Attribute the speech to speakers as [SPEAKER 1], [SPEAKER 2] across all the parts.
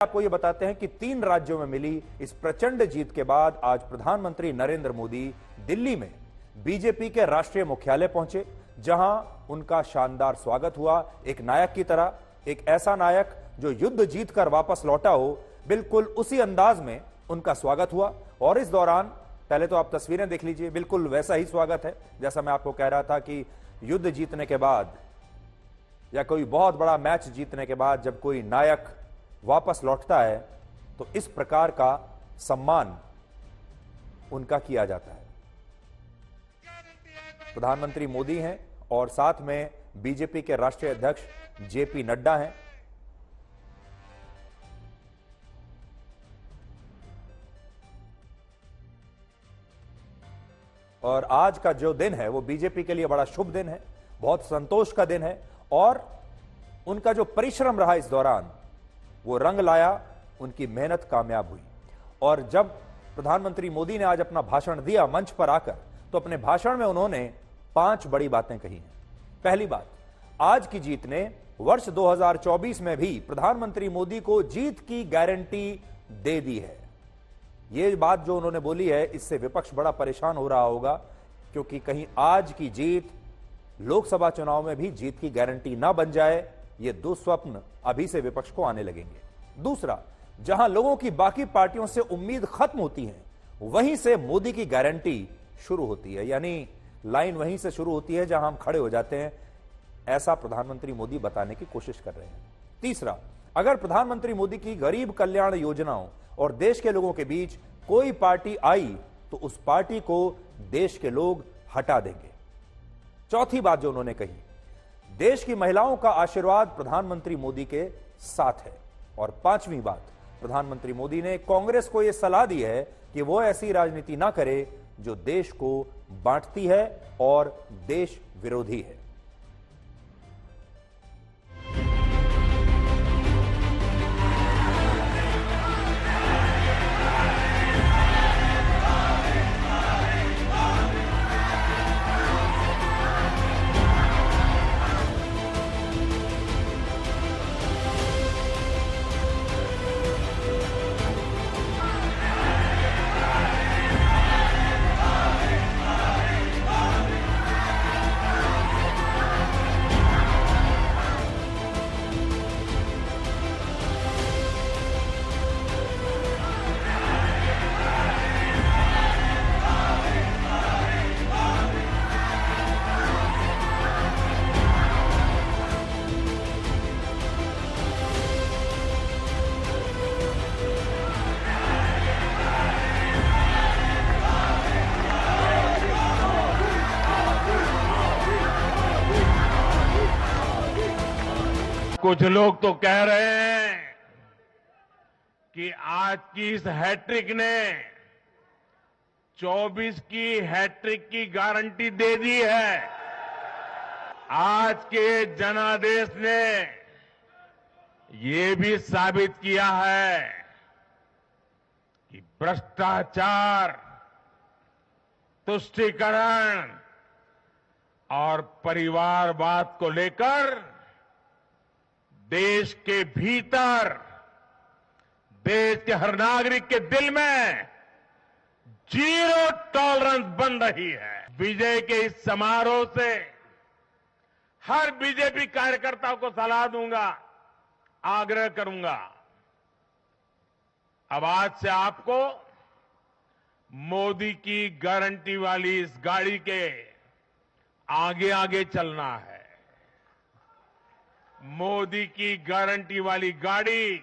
[SPEAKER 1] आपको ये बताते हैं कि 3 राज्यों में मिली इस प्रचंड जीत के बाद आज प्रधानमंत्री नरेंद्र मोदी दिल्ली में बीजेपी के राष्ट्रीय मुख्यालय पहुंचे, जहां उनका शानदार स्वागत हुआ। एक नायक की तरह, एक ऐसा नायक जो युद्ध जीतकर वापस लौटा हो, बिल्कुल उसी अंदाज में उनका स्वागत हुआ। और इस दौरान पहले तो आप तस्वीरें देख लीजिए, बिल्कुल वैसा ही स्वागत है जैसा मैं आपको कह रहा था कि युद्ध जीतने के बाद या कोई बहुत बड़ा मैच जीतने के बाद जब कोई नायक वापस लौटता है तो इस प्रकार का सम्मान उनका किया जाता है। प्रधानमंत्री मोदी हैं और साथ में बीजेपी के राष्ट्रीय अध्यक्ष जेपी नड्डा हैं। और आज का जो दिन है वो बीजेपी के लिए बड़ा शुभ दिन है, बहुत संतोष का दिन है। और उनका जो परिश्रम रहा इस दौरान वो रंग लाया, उनकी मेहनत कामयाब हुई। और जब प्रधानमंत्री मोदी ने आज अपना भाषण दिया मंच पर आकर, तो अपने भाषण में उन्होंने 5 बड़ी बातें कही हैं। पहली बात, आज की जीत ने वर्ष 2024 में भी प्रधानमंत्री मोदी को जीत की गारंटी दे दी है। यह बात जो उन्होंने बोली है, इससे विपक्ष बड़ा परेशान हो रहा होगा, क्योंकि कहीं आज की जीत लोकसभा चुनाव में भी जीत की गारंटी ना बन जाए, ये दुस्वप्न अभी से विपक्ष को आने लगेंगे। दूसरा, जहां लोगों की बाकी पार्टियों से उम्मीद खत्म होती है, वहीं से मोदी की गारंटी शुरू होती है, यानी लाइन वहीं से शुरू होती है जहां हम खड़े हो जाते हैं। ऐसा प्रधानमंत्री मोदी बताने की कोशिश कर रहे हैं। तीसरा, अगर प्रधानमंत्री मोदी की गरीब कल्याण योजनाओं और देश के लोगों के बीच कोई पार्टी आई तो उस पार्टी को देश के लोग हटा देंगे। चौथी बात जो उन्होंने कही, देश की महिलाओं का आशीर्वाद प्रधानमंत्री मोदी के साथ है। और 5वीं बात, प्रधानमंत्री मोदी ने कांग्रेस को यह सलाह दी है कि वो ऐसी राजनीति ना करे जो देश को बांटती है और देश विरोधी है।
[SPEAKER 2] कुछ लोग तो कह रहे हैं कि आज की इस हैट्रिक ने 24 की हैट्रिक की गारंटी दे दी है। आज के जनादेश ने ये भी साबित किया है कि भ्रष्टाचार, तुष्टीकरण और परिवारवाद को लेकर देश के भीतर, देश के हर नागरिक के दिल में जीरो टॉलरेंस बन रही है। विजय के इस समारोह से हर बीजेपी कार्यकर्ता को सलाह दूंगा, आग्रह करूंगा, अब आज से आपको मोदी की गारंटी वाली इस गाड़ी के आगे आगे चलना है। मोदी की गारंटी वाली गाड़ी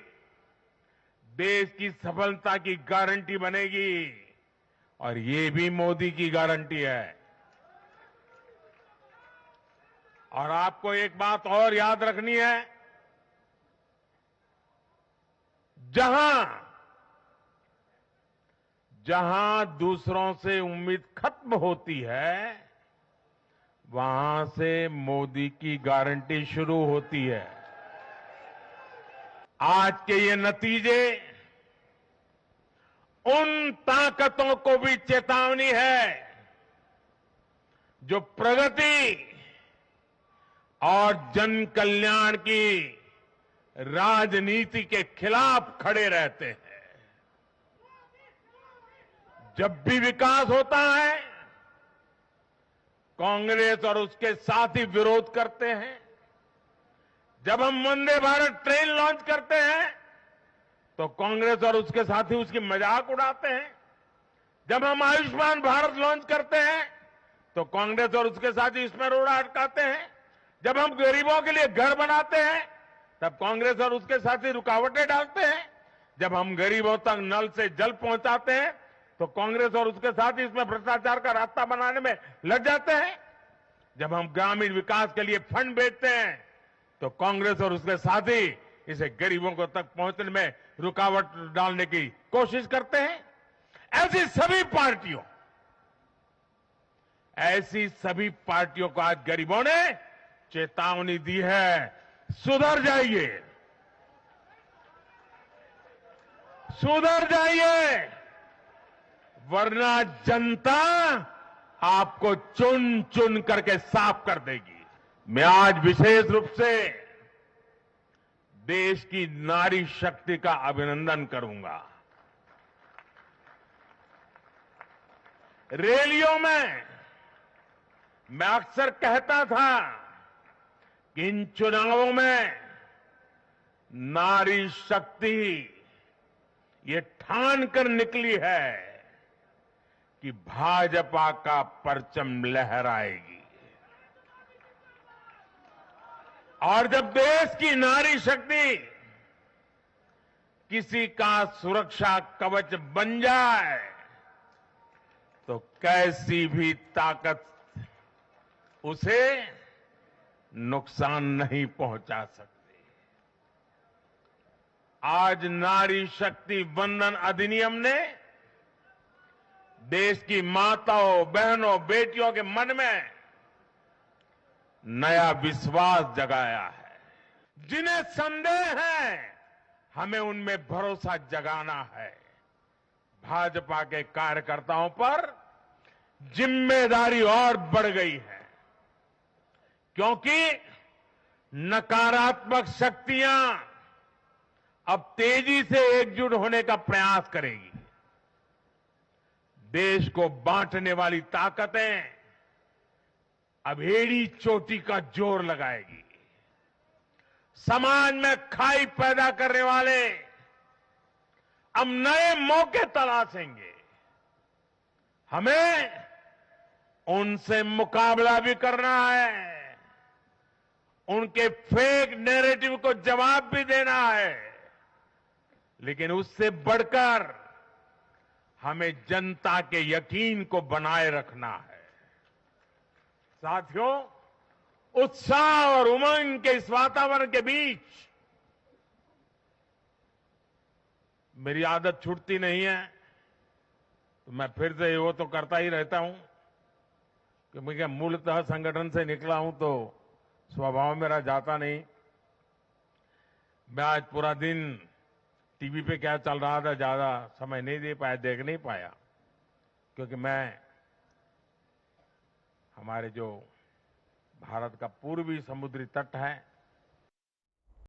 [SPEAKER 2] देश की सफलता की गारंटी बनेगी और ये भी मोदी की गारंटी है। और आपको एक बात और याद रखनी है, जहां जहां दूसरों से उम्मीद खत्म होती है, वहां से मोदी की गारंटी शुरू होती है। आज के ये नतीजे उन ताकतों को भी चेतावनी है जो प्रगति और जन कल्याण की राजनीति के खिलाफ खड़े रहते हैं। जब भी विकास होता है, कांग्रेस और उसके साथी विरोध करते हैं। जब हम वंदे भारत ट्रेन लॉन्च करते हैं तो कांग्रेस और उसके साथी उसकी मजाक उड़ाते हैं। जब हम आयुष्मान भारत लॉन्च करते हैं तो कांग्रेस और उसके साथी इसमें रोड़ा अटकाते हैं। जब हम गरीबों के लिए घर बनाते हैं तब कांग्रेस और उसके साथी रुकावटें डालते हैं। जब हम गरीबों तक नल से जल पहुंचाते हैं तो कांग्रेस और उसके साथी इसमें भ्रष्टाचार का रास्ता बनाने में लग जाते हैं। जब हम ग्रामीण विकास के लिए फंड भेजते हैं तो कांग्रेस और उसके साथी इसे गरीबों को तक पहुंचने में रुकावट डालने की कोशिश करते हैं। ऐसी सभी पार्टियों को आज गरीबों ने चेतावनी दी है, सुधर जाइए, सुधर जाइए, वरना जनता आपको चुन चुन करके साफ कर देगी। मैं आज विशेष रूप से देश की नारी शक्ति का अभिनंदन करूंगा। रैलियों में मैं अक्सर कहता था कि इन चुनावों में नारी शक्ति ये ठान कर निकली है कि भाजपा का परचम लहराएगी। और जब देश की नारी शक्ति किसी का सुरक्षा कवच बन जाए तो कैसी भी ताकत उसे नुकसान नहीं पहुंचा सकती। आज नारी शक्ति वंदन अधिनियम ने देश की माताओं, बहनों, बेटियों के मन में नया विश्वास जगाया है। जिन्हें संदेह है, हमें उनमें भरोसा जगाना है। भाजपा के कार्यकर्ताओं पर जिम्मेदारी और बढ़ गई है, क्योंकि नकारात्मक शक्तियां अब तेजी से एकजुट होने का प्रयास करेगी। देश को बांटने वाली ताकतें अब एड़ी चोटी का जोर लगाएगी। समाज में खाई पैदा करने वाले अब नए मौके तलाशेंगे। हमें उनसे मुकाबला भी करना है, उनके फेक नैरेटिव को जवाब भी देना है, लेकिन उससे बढ़कर हमें जनता के यकीन को बनाए रखना है। साथियों, उत्साह और उमंग के इस वातावरण के बीच मेरी आदत छूटती नहीं है, तो मैं फिर से वो तो करता ही रहता हूं कि मैं मूलतः संगठन से निकला हूं तो स्वभाव मेरा जाता नहीं। मैं आज पूरा दिन टीवी पे क्या चल रहा था ज्यादा समय नहीं दे पाया, देख नहीं पाया, क्योंकि मैं हमारे जो भारत का पूर्वी समुद्री तट है